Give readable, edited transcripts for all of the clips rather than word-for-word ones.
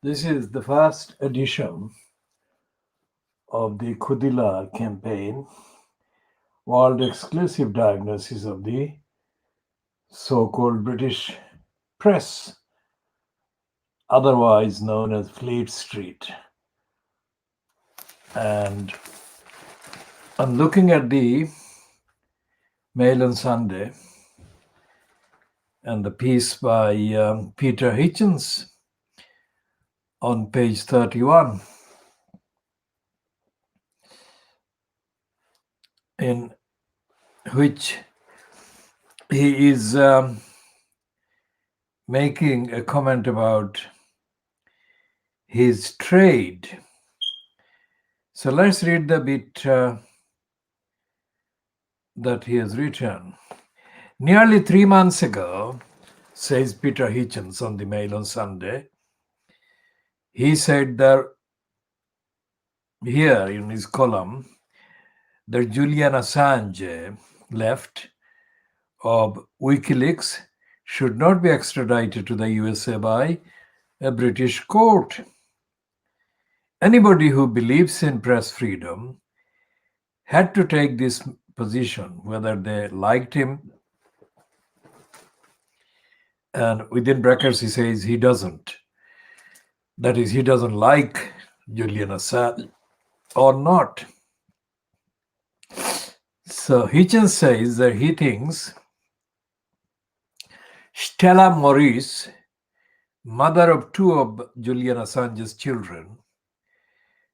This is the first edition of the Khoodeelaar campaign, world exclusive diagnosis of the so-called British press, otherwise known as Fleet Street. And I'm looking at the Mail on Sunday and the piece by Peter Hitchens on page 31, in which he is making a comment about his trade. So let's read the bit that he has written. Nearly 3 months ago, says Peter Hitchens on the Mail on Sunday, he said that here in his column that Julian Assange, left of WikiLeaks, should not be extradited to the USA by a British court. Anybody who believes in press freedom had to take this position, whether they liked him. And within brackets, he says he doesn't. That is, he doesn't like Julian Assange or not. So Hitchens says that he thinks Stella Maurice, mother of 2 of Julian Assange's children,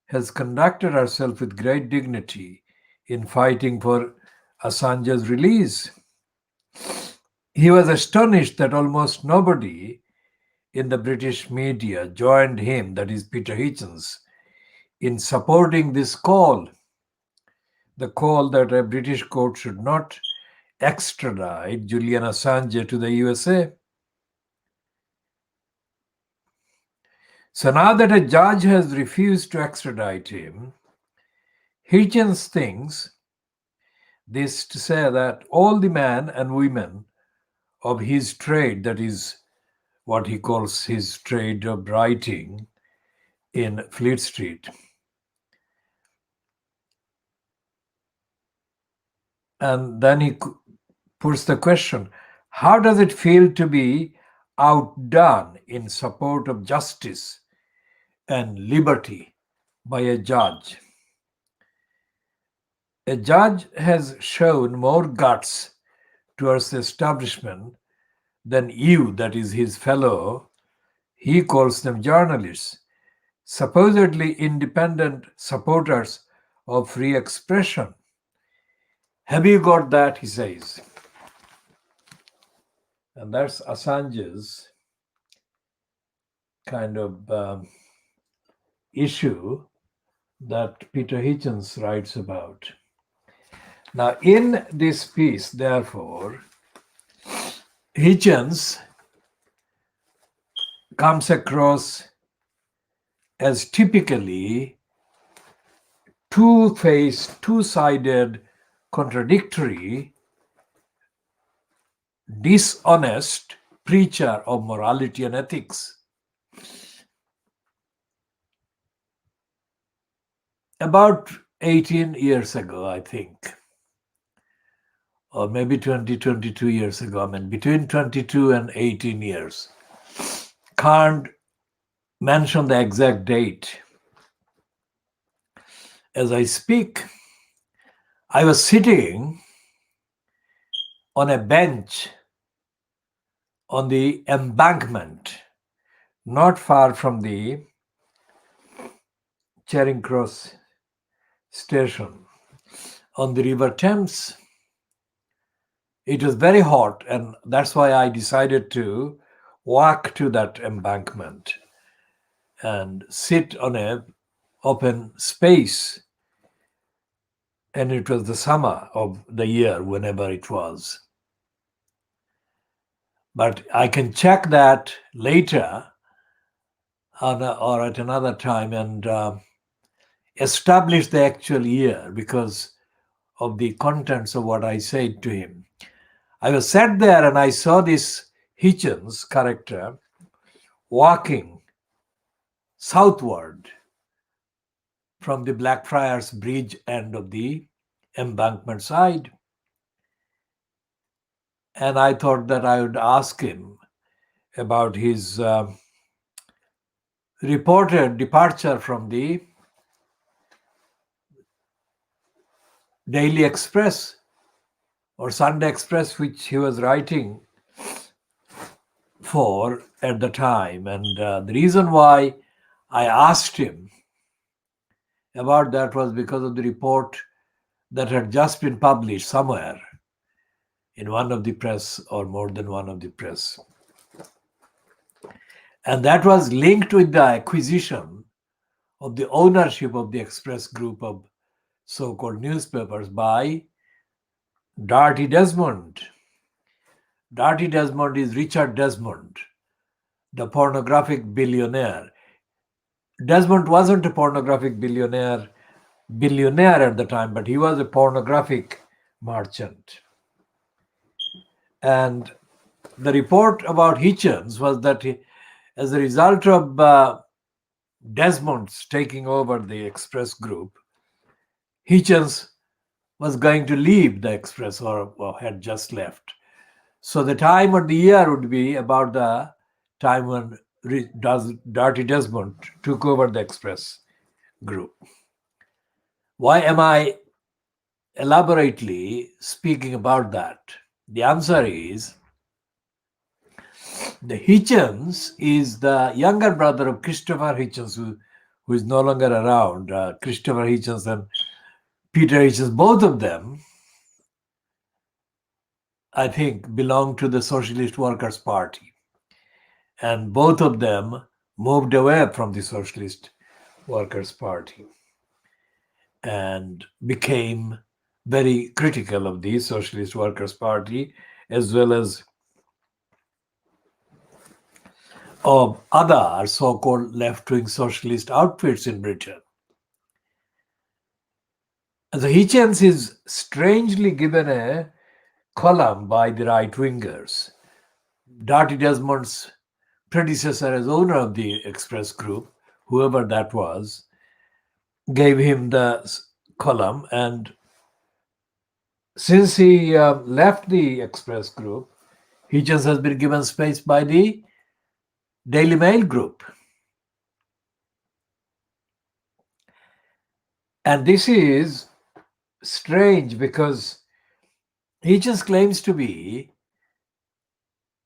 has conducted herself with great dignity in fighting for Assange's release. He was astonished that almost nobody in the British media joined him, that is Peter Hitchens, in supporting this call, the call that a British court should not extradite Julian Assange to the USA. So now that a judge has refused to extradite him, Hitchens thinks this to say that all the men and women of his trade, that is what he calls his trade of writing in Fleet Street, and then he puts the question, how does it feel to be outdone in support of justice and liberty by a judge? A judge has shown more guts towards the establishment than you, that is his fellow, he calls them journalists, supposedly independent supporters of free expression. Have you got that, he says. And that's Assange's kind of issue that Peter Hitchens writes about. Now, in this piece, therefore, Hitchens comes across as typically two-faced, two-sided, contradictory, dishonest preacher of morality and ethics. About 18 years ago, I think, or maybe 22 years ago, I mean, between 22 and 18 years, can't mention the exact date. As I speak, I was sitting on a bench on the embankment, not far from the Charing Cross station on the River Thames. It was very hot, and that's why I decided to walk to that embankment and sit on a open space. And it was the summer of the year, whenever it was. But I can check that later or at another time and establish the actual year because of the contents of what I said to him. I was sat there and I saw this Hitchens character walking southward from the Blackfriars Bridge end of the embankment side. And I thought that I would ask him about his reported departure from the Daily Express or Sunday Express, which he was writing for at the time. And the reason why I asked him about that was because of the report that had just been published somewhere in one of the press or more than one of the press. And that was linked with the acquisition of the ownership of the Express group of so-called newspapers by Dirty Desmond. Dirty Desmond is Richard Desmond, the pornographic billionaire. Desmond wasn't a pornographic billionaire at the time, but he was a pornographic merchant. And the report about Hitchens was that as a result of Desmond's taking over the Express group, Hitchens was going to leave the Express or had just left. So the time of the year would be about the time when Dirty Desmond took over the Express group. Why am I elaborately speaking about that? The answer is the Hitchens is the younger brother of Christopher Hitchens, who is no longer around. Christopher Hitchens and Peter Hitchens, both of them, I think, belong to the Socialist Workers' Party. And both of them moved away from the Socialist Workers' Party and became very critical of the Socialist Workers' Party, as well as of other so-called left-wing socialist outfits in Britain. And the Hitchens is strangely given a column by the right-wingers. Dirty Desmond's predecessor as owner of the Express Group, whoever that was, gave him the column. And since he left the Express Group, Hitchens has been given space by the Daily Mail Group. And this is strange because Hitchens claims to be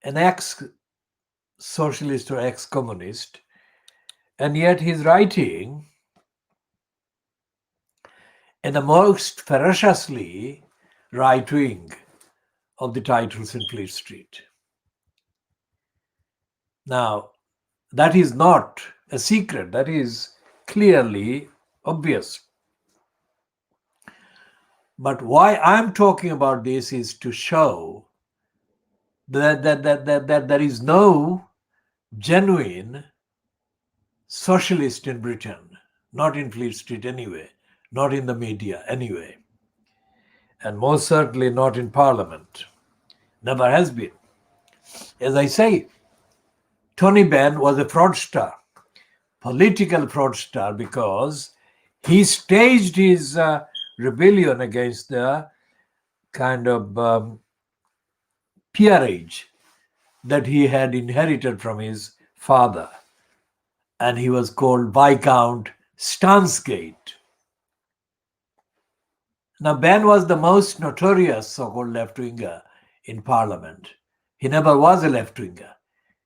an ex-socialist or ex-communist, and yet he's writing in the most ferociously right-wing of the titles in Fleet Street. Now, that is not a secret. That is clearly obvious. But why I'm talking about this is to show that there is no genuine socialist in Britain, not in Fleet Street anyway, not in the media anyway, and most certainly not in Parliament. Never has been. As I say, Tony Benn was a fraudster, political fraudster, because he staged his rebellion against the kind of peerage that he had inherited from his father. And he was called Viscount Stansgate. Now, Benn was the most notorious so-called left-winger in Parliament. He never was a left-winger.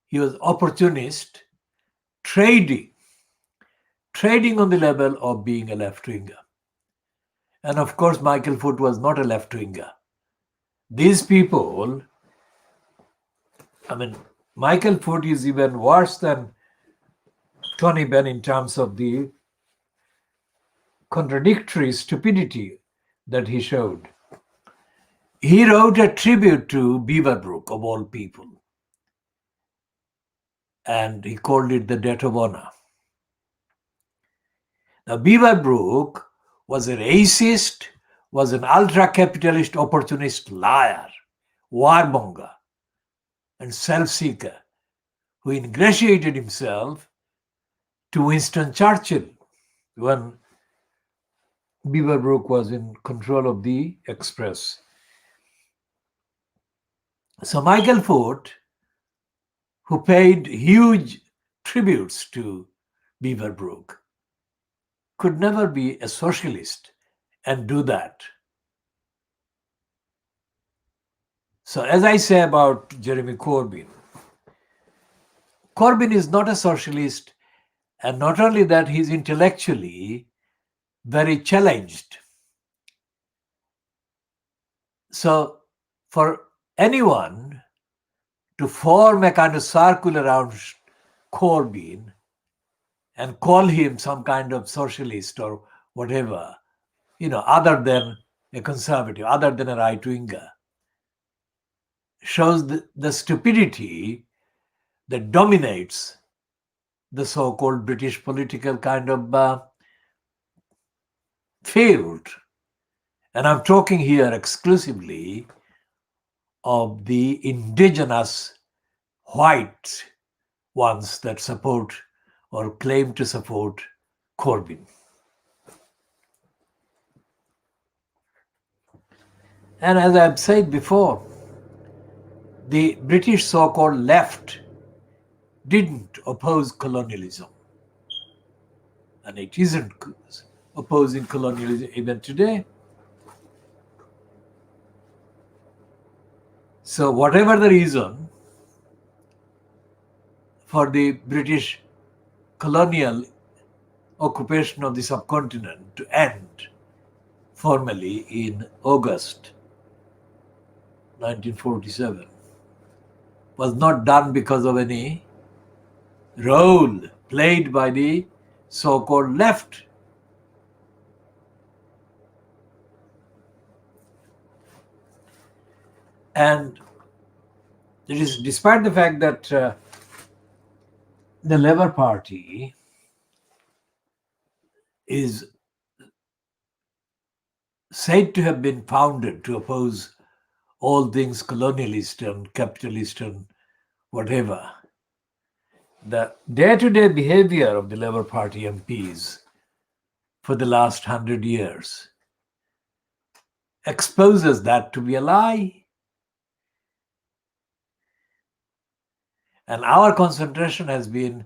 He was opportunist, trading on the level of being a left-winger. And of course, Michael Foot was not a left-winger. These people, Michael Foot is even worse than Tony Benn in terms of the contradictory stupidity that he showed. He wrote a tribute to Beaverbrook, of all people, and he called it the Debt of Honor. Now, Beaverbrook was a racist, was an ultra-capitalist opportunist liar, warmonger, and self-seeker who ingratiated himself to Winston Churchill when Beaverbrook was in control of the Express. So Michael Foote, who paid huge tributes to Beaverbrook, could never be a socialist and do that. So as I say about Jeremy Corbyn, Corbyn is not a socialist, and not only that, he's intellectually very challenged. So for anyone to form a kind of circle around Corbyn and call him some kind of socialist or whatever, other than a conservative, other than a right-winger, shows the stupidity that dominates the so-called British political kind of field. And I'm talking here exclusively of the indigenous white ones that support or claim to support Corbyn. And as I've said before, the British so-called left didn't oppose colonialism. And it isn't opposing colonialism even today. So whatever the reason for the British colonial occupation of the subcontinent to end formally in August 1947 was not done because of any role played by the so-called left. And it is despite the fact that the Labour Party is said to have been founded to oppose all things colonialist and capitalist and whatever, the day-to-day behavior of the Labour Party MPs for the last 100 years exposes that to be a lie. And our concentration has been,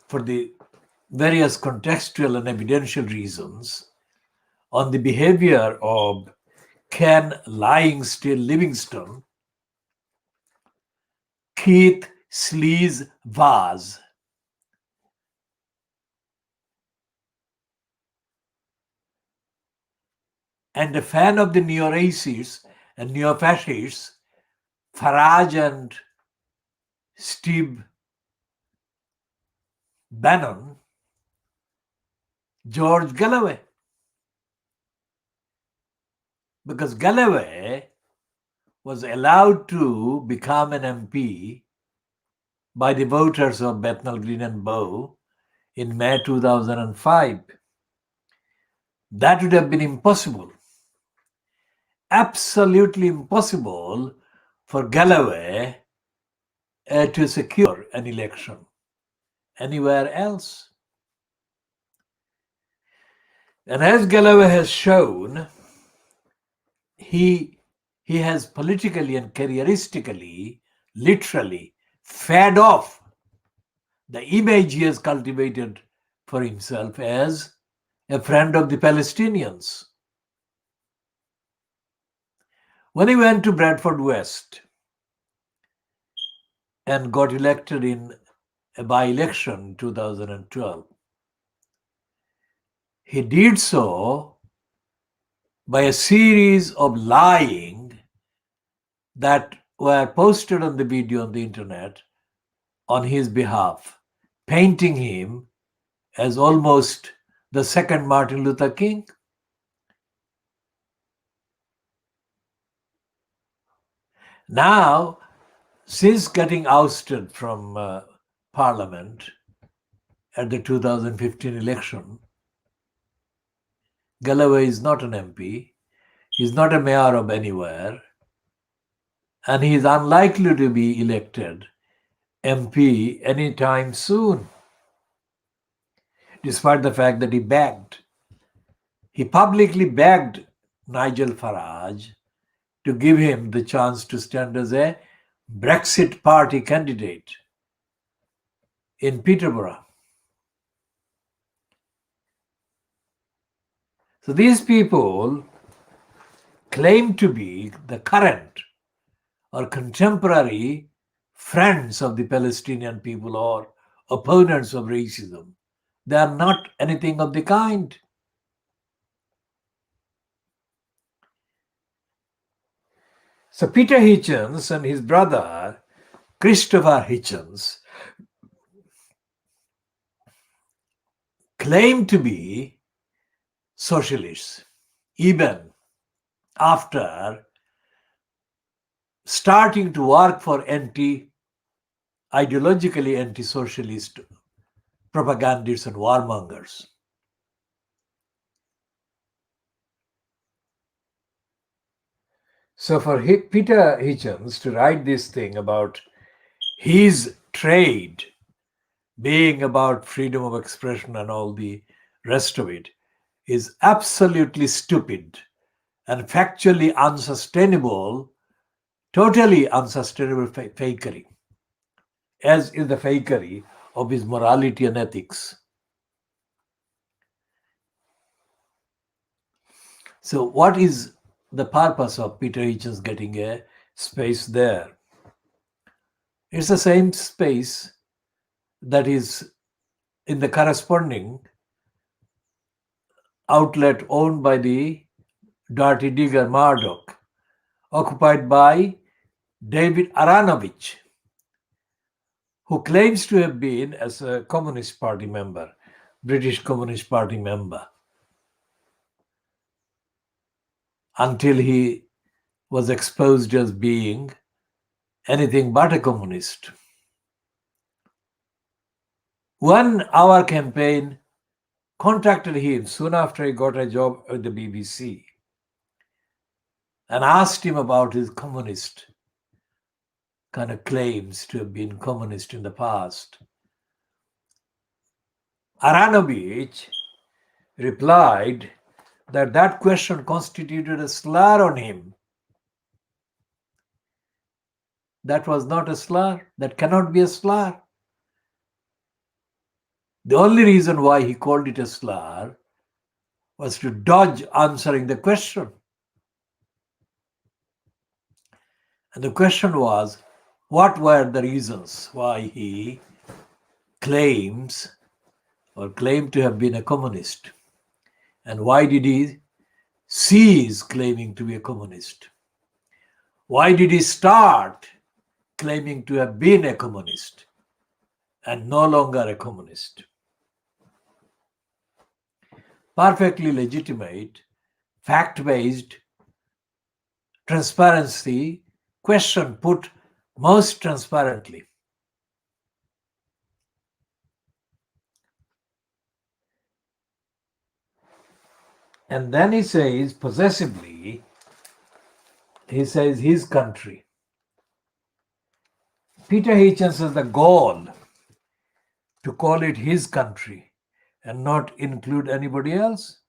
for the various contextual and evidential reasons, on the behavior of Ken Lying Still Livingstone, Keith Sleaze Vaz, and a fan of the neo-racists and neo-fascists, Farage and Steve Bannon, George Galloway. Because Galloway was allowed to become an MP by the voters of Bethnal Green and Bow in May 2005. That would have been impossible, absolutely impossible for Galloway to secure an election anywhere else. And as Galloway has shown, he has politically and careeristically, literally fed off the image he has cultivated for himself as a friend of the Palestinians. When he went to Bradford West and got elected in a by-election in 2012, he did so by a series of lying that were posted on the video on the internet on his behalf, painting him as almost the second Martin Luther King. Now, since getting ousted from Parliament at the 2015 election, Galloway is not an MP, he's not a mayor of anywhere, and he is unlikely to be elected MP anytime soon. despite the fact that he begged. He publicly begged Nigel Farage to give him the chance to stand as a Brexit Party candidate in Peterborough. So these people claim to be the current or contemporary friends of the Palestinian people or opponents of racism. They are not anything of the kind. So Peter Hitchens and his brother Christopher Hitchens claim to be socialists, even after starting to work for ideologically anti-socialist propagandists and warmongers. So for Peter Hitchens to write this thing about his trade being about freedom of expression and all the rest of it is absolutely stupid and factually unsustainable, totally unsustainable fakery, as is the fakery of his morality and ethics. So what is the purpose of Peter Hitchens getting a space there? It's the same space that is in the corresponding outlet owned by the dirty digger Murdoch, occupied by David Aaronovitch, who claims to have been as a Communist Party member, British Communist Party member, until he was exposed as being anything but a communist. When our campaign contacted him soon after he got a job at the BBC and asked him about his communist kind of claims to have been communist in the past, Aaronovitch replied that that question constituted a slur on him. That was not a slur. That cannot be a slur. The only reason why he called it a slur was to dodge answering the question. And the question was, what were the reasons why he claimed to have been a communist? And why did he cease claiming to be a communist? Why did he start claiming to have been a communist and no longer a communist? Perfectly legitimate, fact-based, transparency question put most transparently. And then he says, possessively, he says his country. Peter Hitchens has the gall to call it his country and not include anybody else.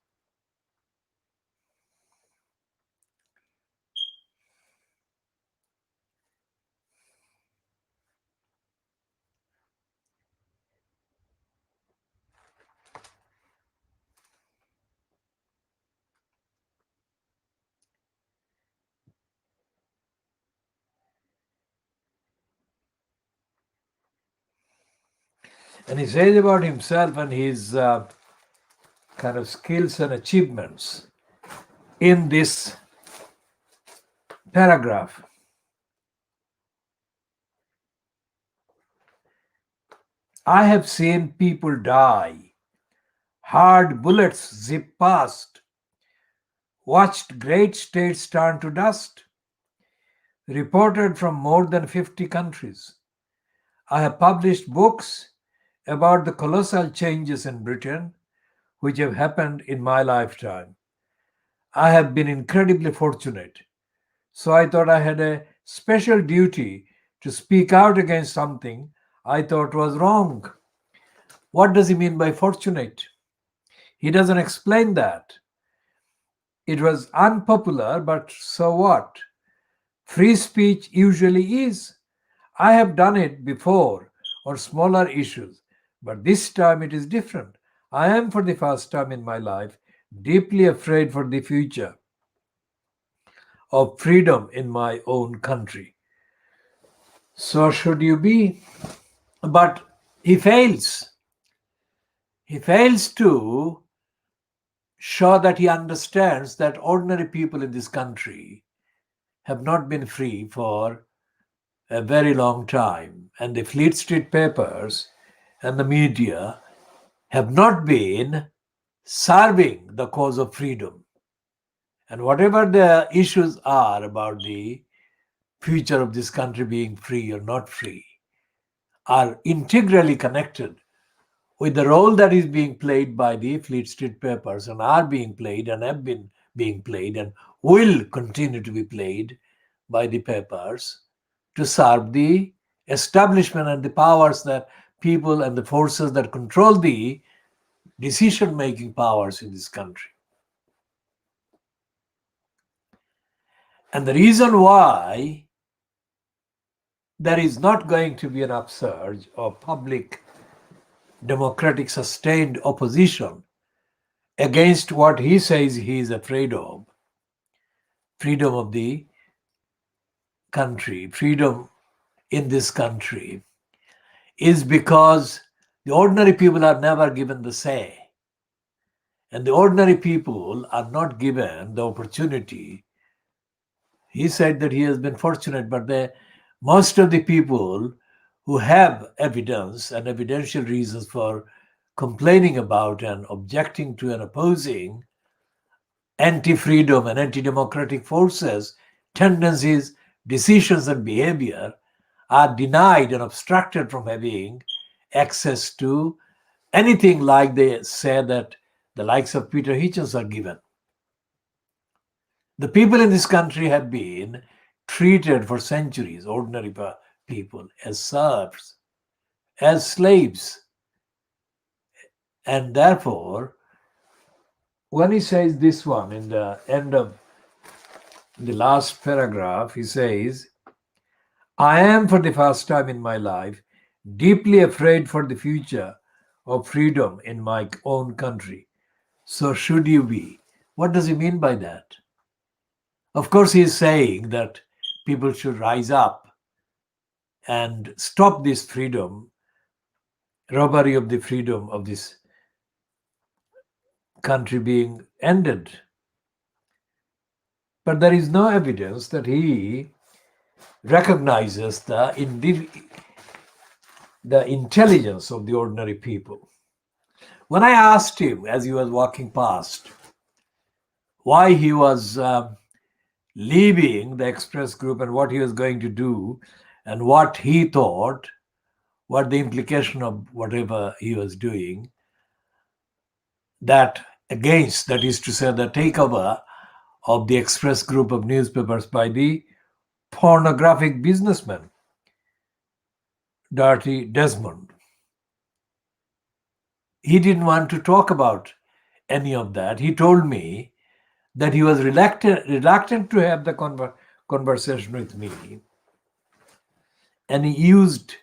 And he says about himself and his kind of skills and achievements in this paragraph. I have seen people die, hard bullets zip past, watched great states turn to dust, reported from more than 50 countries. I have published books about the colossal changes in Britain which have happened in my lifetime. I have been incredibly fortunate. So I thought I had a special duty to speak out against something I thought was wrong. What does he mean by fortunate? He doesn't explain that. It was unpopular, but so what? Free speech usually is. I have done it before on smaller issues, but this time it is different. I am, for the first time in my life, deeply afraid for the future of freedom in my own country. So should you be? But he fails. He fails to show that he understands that ordinary people in this country have not been free for a very long time, and the Fleet Street papers and the media have not been serving the cause of freedom. And whatever the issues are about the future of this country being free or not free are integrally connected with the role that is being played by the Fleet Street papers and are being played and have been being played and will continue to be played by the papers to serve the establishment and the powers that people and the forces that control the decision-making powers in this country. And the reason why there is not going to be an upsurge of public, democratic, sustained opposition against what he says he is afraid of, freedom of the country, freedom in this country, is because the ordinary people are never given the say. And the ordinary people are not given the opportunity. He said that he has been fortunate, but most of the people who have evidence and evidential reasons for complaining about and objecting to and opposing anti-freedom and anti-democratic forces, tendencies, decisions, and behavior are denied and obstructed from having access to anything like they say that the likes of Peter Hitchens are given. The people in this country have been treated for centuries, ordinary people, as serfs, as slaves. And therefore, when he says this one in the end of the last paragraph, he says, I am, for the first time in my life, deeply afraid for the future of freedom in my own country. So should you be? What does he mean by that? Of course, he is saying that people should rise up and stop this freedom, robbery of the freedom of this country being ended. But there is no evidence that he recognizes the intelligence of the ordinary people. When I asked him as he was walking past why he was leaving the Express Group and what he was going to do and what he thought, what the implication of whatever he was doing, that is to say, the takeover of the Express Group of newspapers by the pornographic businessman, Dirty Desmond. He didn't want to talk about any of that. He told me that he was reluctant to have the conversation with me, and he used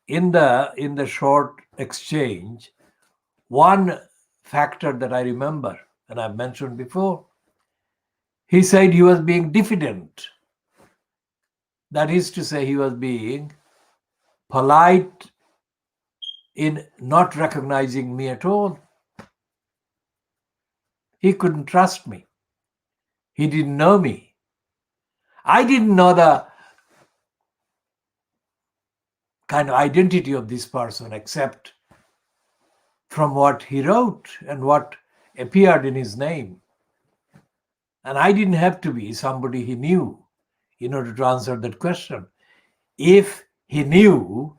in the short exchange one factor that I remember and I've mentioned before. He said he was being diffident. That is to say, he was being polite in not recognizing me at all. He couldn't trust me. He didn't know me. I didn't know the kind of identity of this person except from what he wrote and what appeared in his name. And I didn't have to be somebody he knew in order to answer that question. If he knew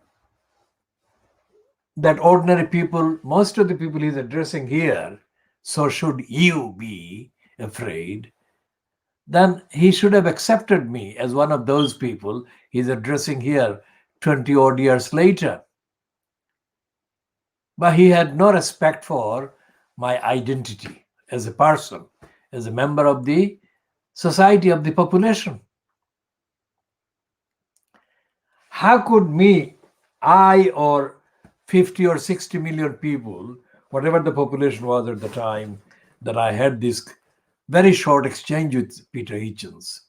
that ordinary people, most of the people he's addressing here, so should you be afraid, then he should have accepted me as one of those people he's addressing here 20 odd years later. But he had no respect for my identity as a person, as a member of the society, of the population. How could I or 50 or 60 million people, whatever the population was at the time, that I had this very short exchange with Peter Hitchens,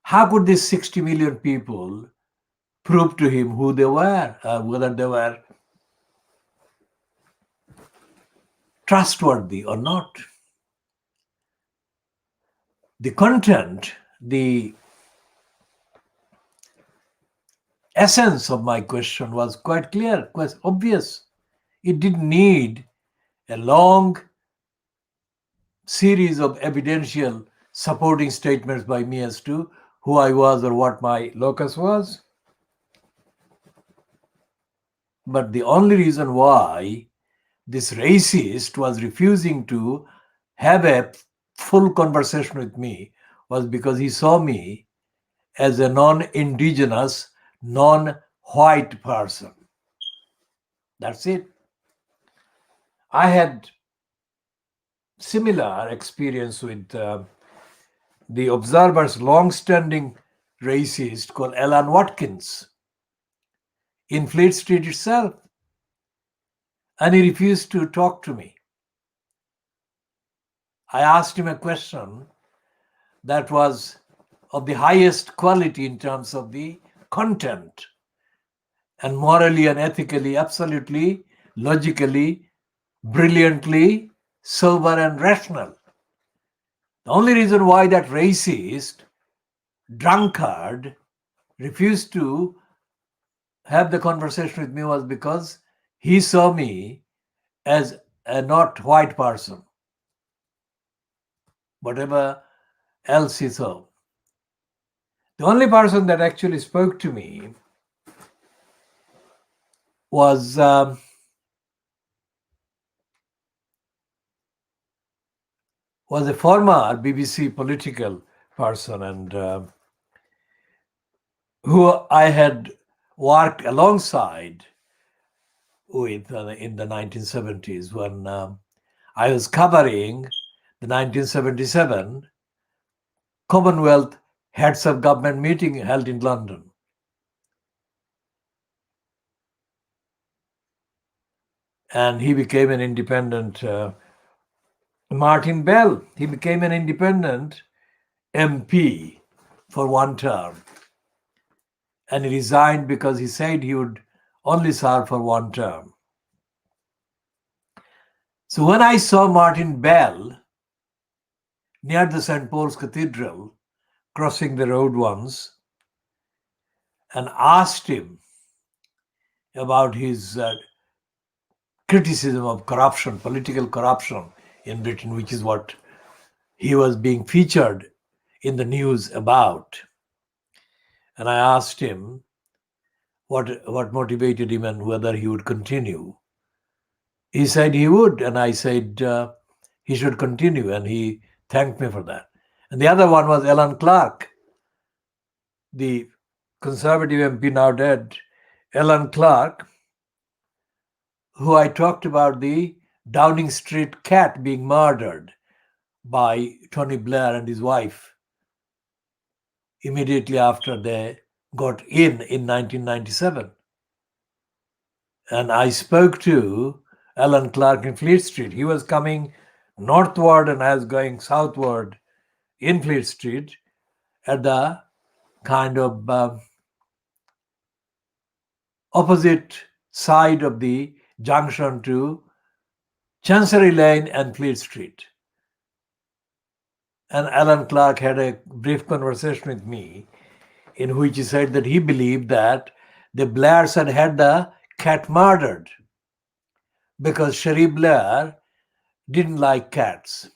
how could these 60 million people prove to him who they were, whether they were trustworthy or not? The content, the essence of my question was quite clear, quite obvious. It didn't need a long series of evidential supporting statements by me as to who I was or what my locus was. But the only reason why this racist was refusing to have a full conversation with me was because he saw me as a non-indigenous, non-white person. That's it. I had similar experience with the Observer's long-standing racist called Alan Watkins in Fleet Street itself. And he refused to talk to me. I asked him a question that was of the highest quality in terms of the content, and morally and ethically, absolutely, logically, brilliantly sober and rational. The only reason why that racist, drunkard, refused to have the conversation with me was because he saw me as a not white person, whatever else he saw. The only person that actually spoke to me was a former BBC political person, and who I had worked alongside with in the 1970s when I was covering the 1977 Commonwealth Heads of Government meeting held in London. And he became an independent, Martin Bell, he became an independent MP for one term. And he resigned because he said he would only serve for one term. So when I saw Martin Bell near the St. Paul's Cathedral, crossing the road once, and asked him about his criticism of corruption, political corruption in Britain, which is what he was being featured in the news about. And I asked him what motivated him and whether he would continue. He said he would, and I said he should continue, and he thanked me for that. And the other one was Alan Clark, the Conservative MP, now dead, Alan Clark, who I talked about the Downing Street cat being murdered by Tony Blair and his wife immediately after they got in 1997. And I spoke to Alan Clark in Fleet Street. He was coming northward and I was going southward in Fleet Street at the kind of opposite side of the junction to Chancery Lane and Fleet Street. And Alan Clark had a brief conversation with me in which he said that he believed that the Blairs had the cat murdered because Cherie Blair didn't like cats.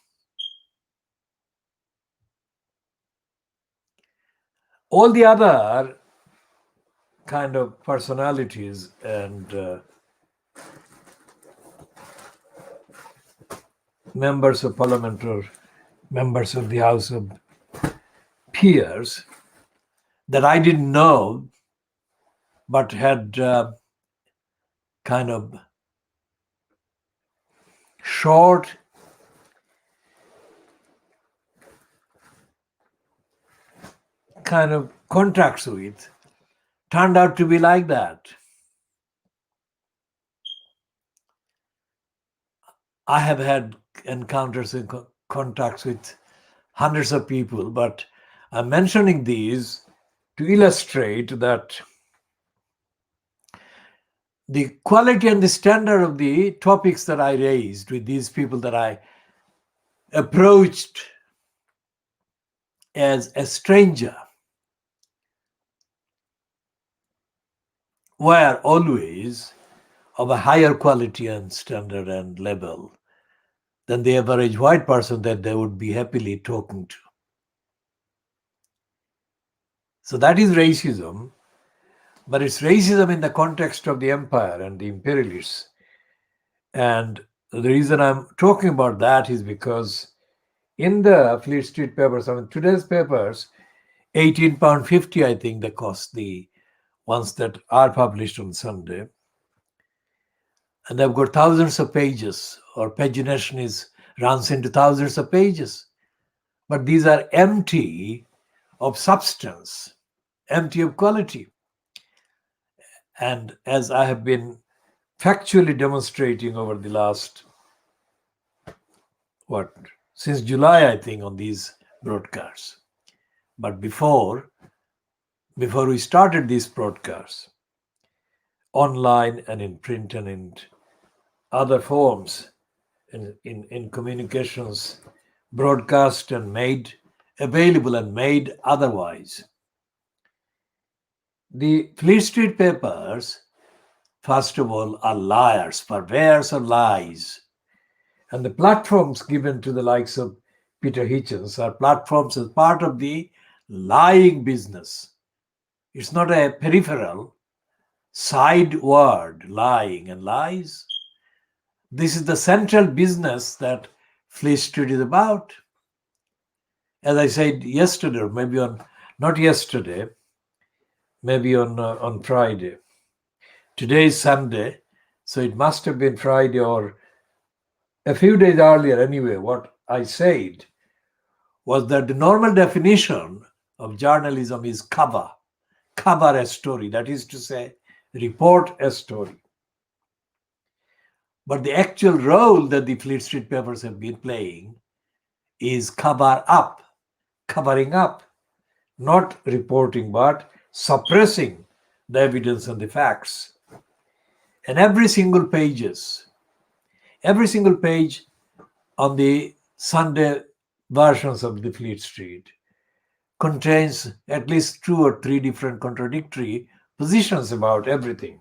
All the other kind of personalities and members of parliament or members of the House of Peers that I didn't know but had kind of short kind of contracts with turned out to be like that. I have had encounters and contacts with hundreds of people, but I'm mentioning these to illustrate that the quality and the standard of the topics that I raised with these people that I approached as a stranger were always of a higher quality and standard and level than the average white person that they would be happily talking to. So that is racism, but it's racism in the context of the empire and the imperialists. And the reason I'm talking about that is because in the Fleet Street papers, I mean, today's papers, £18.50, I think they cost, the ones that are published on Sunday. And they've got thousands of pages, or pagination runs into thousands of pages. But these are empty of substance, empty of quality. And as I have been factually demonstrating over the last, since July, I think, on these broadcasts. But before we started these broadcasts, online and in print and in other forms, in communications, broadcast and made available and made otherwise, the Fleet Street papers, first of all, are liars, purveyors of lies. And the platforms given to the likes of Peter Hitchens are platforms as part of the lying business. It's not a peripheral side word, lying and lies. This is the central business that Fleet Street is about. As I said yesterday, or maybe not yesterday, maybe on Friday. Today is Sunday, so it must have been Friday or a few days earlier anyway. What I said was that the normal definition of journalism is cover a story, that is to say, report a story. But the actual role that the Fleet Street papers have been playing is covering up, not reporting, but suppressing the evidence and the facts. And every single page on the Sunday versions of the Fleet Street contains at least 2 or 3 different contradictory positions about everything.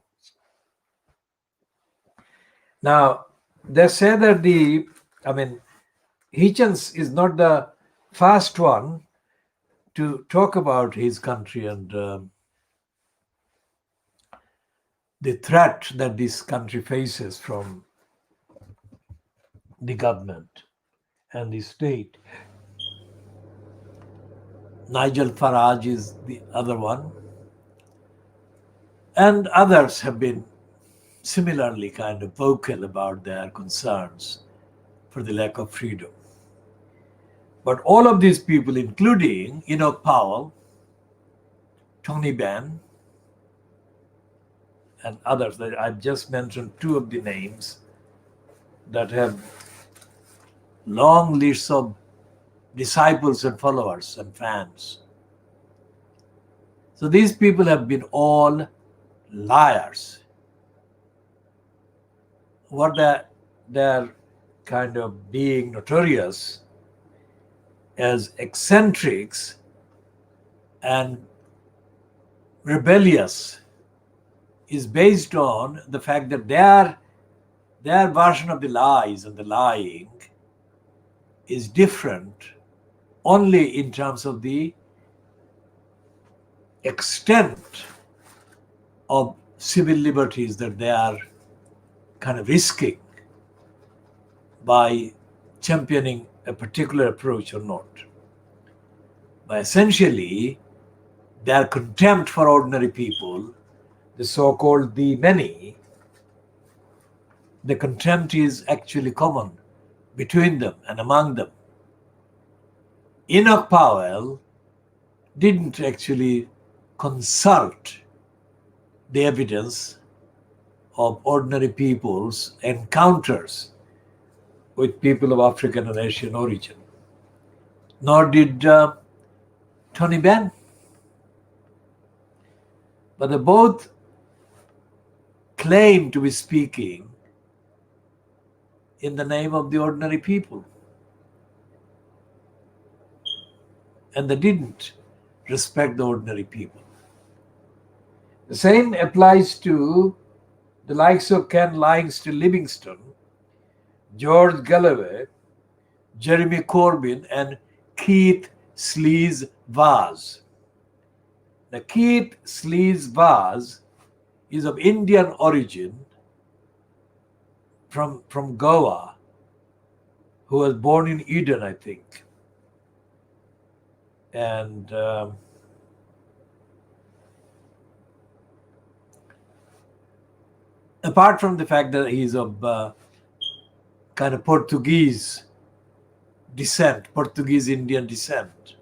Now, they say that Hitchens is not the first one to talk about his country and the threat that this country faces from the government and the state. Nigel Farage is the other one. And others have been similarly kind of vocal about their concerns for the lack of freedom. But all of these people, including Enoch Powell, Tony Benn, and others, that I've just mentioned 2 of the names that have long lists of disciples and followers and fans. So these people have been all liars. What they're kind of being notorious as eccentrics and rebellious is based on the fact that their version of the lies and the lying is different only in terms of the extent of civil liberties that they are kind of risking by championing a particular approach or not. But essentially, their contempt for ordinary people, the so-called the many, the contempt is actually common between them and among them. Enoch Powell didn't actually consult the evidence of ordinary people's encounters with people of African and Asian origin, nor did Tony Benn. But they both claim to be speaking in the name of the ordinary people. And they didn't respect the ordinary people. The same applies to the likes of Ken Livingston Livingston, George Galloway, Jeremy Corbyn, and Keith Sleaze Vaz. Now, Keith Sleaze Vaz is of Indian origin from Goa, who was born in Eden, I think. And apart from the fact that he's of kind of Portuguese descent, Portuguese Indian descent,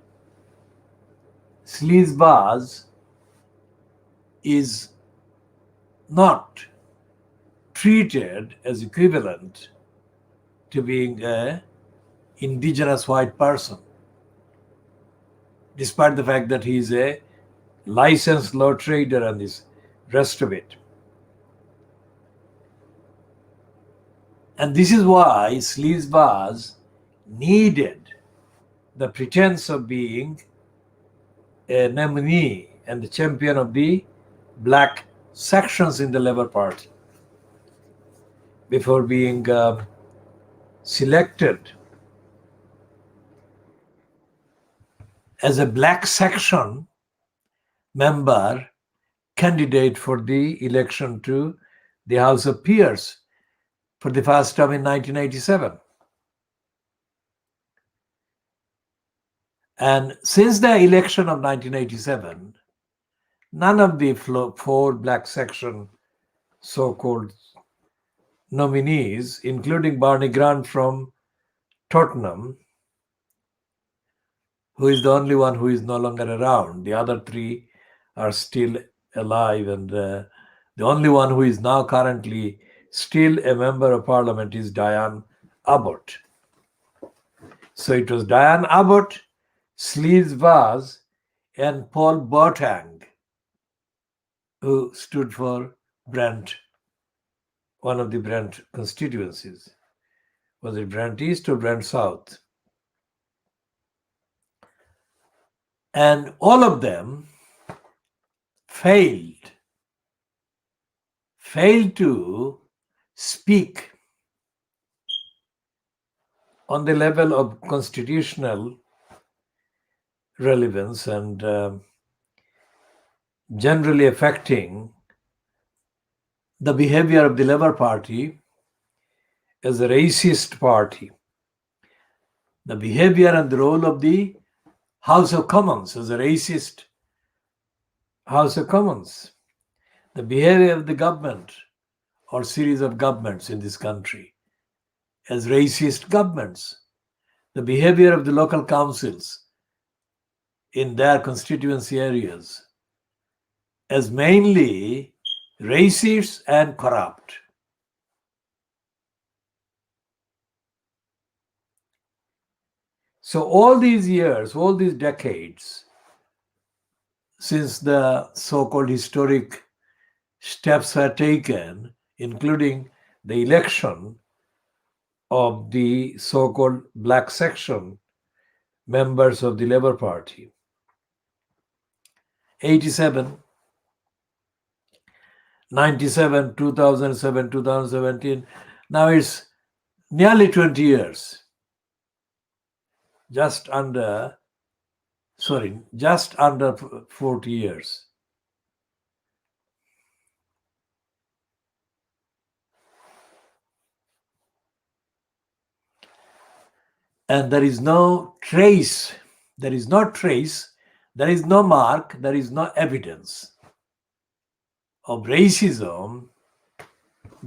Sleaze Vaz is not treated as equivalent to being an indigenous white person, despite the fact that he is a licensed law trader and this rest of it. And this is why Sleaze Vaz needed the pretense of being a nominee and the champion of the black sections in the Labour Party before being selected as a black section member candidate for the election to the House of Peers for the first time in 1987. And since the election of 1987, none of the four black section so-called nominees, including Barney Grant from Tottenham, who is the only one who is no longer around. The other three are still alive, and the only one who is now currently still a member of parliament is Diane Abbott. So it was Diane Abbott, Sleaze Vaz, and Paul Boateng who stood for Brent, one of the Brent constituencies. Was it Brent East or Brent South? And all of them failed to speak on the level of constitutional relevance and generally affecting the behavior of the Labour Party as a racist party, the behavior and the role of the House of Commons as a racist House of Commons, the behavior of the government or series of governments in this country as racist governments, the behavior of the local councils in their constituency areas as mainly racist and corrupt. So all these years, all these decades, since the so-called historic steps were taken, including the election of the so-called black section members of the Labour Party, 87, 97, 2007, 2017, now it's nearly 20 years. Just under 40 years. And there is no trace, there is no mark, there is no evidence of racism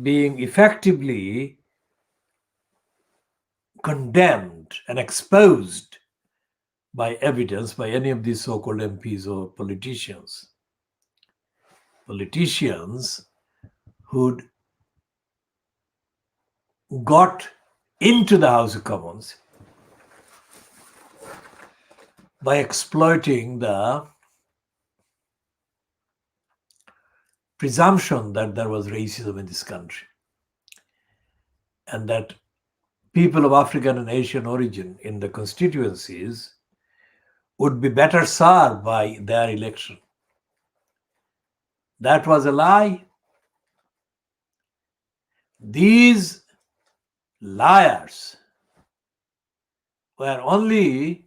being effectively condemned and exposed by evidence by any of these so-called MPs or politicians. Politicians who got into the House of Commons by exploiting the presumption that there was racism in this country and that people of African and Asian origin in the constituencies would be better served by their election. That was a lie. These liars were only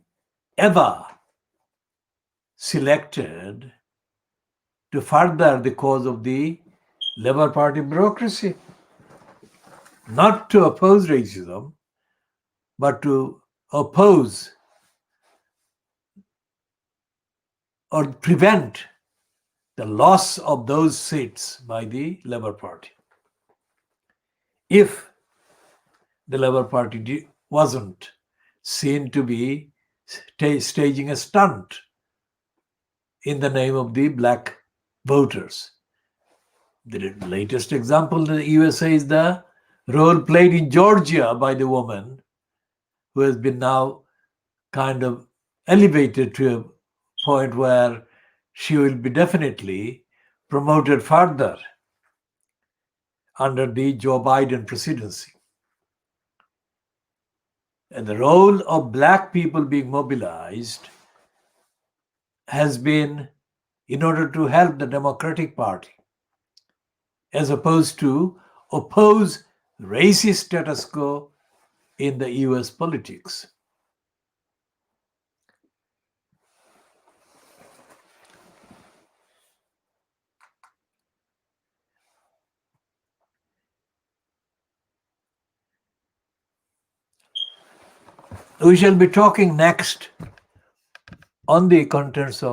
ever selected to further the cause of the Labour Party bureaucracy, not to oppose racism, but to oppose or prevent the loss of those seats by the Labour Party. If the Labour Party wasn't seen to be staging a stunt in the name of the black voters. The latest example in the USA is the role played in Georgia by the woman who has been now kind of elevated to a point where she will be definitely promoted further under the Joe Biden presidency. And the role of black people being mobilized has been in order to help the Democratic Party, as opposed to oppose racist status quo in the US politics. We shall be talking next on the contents of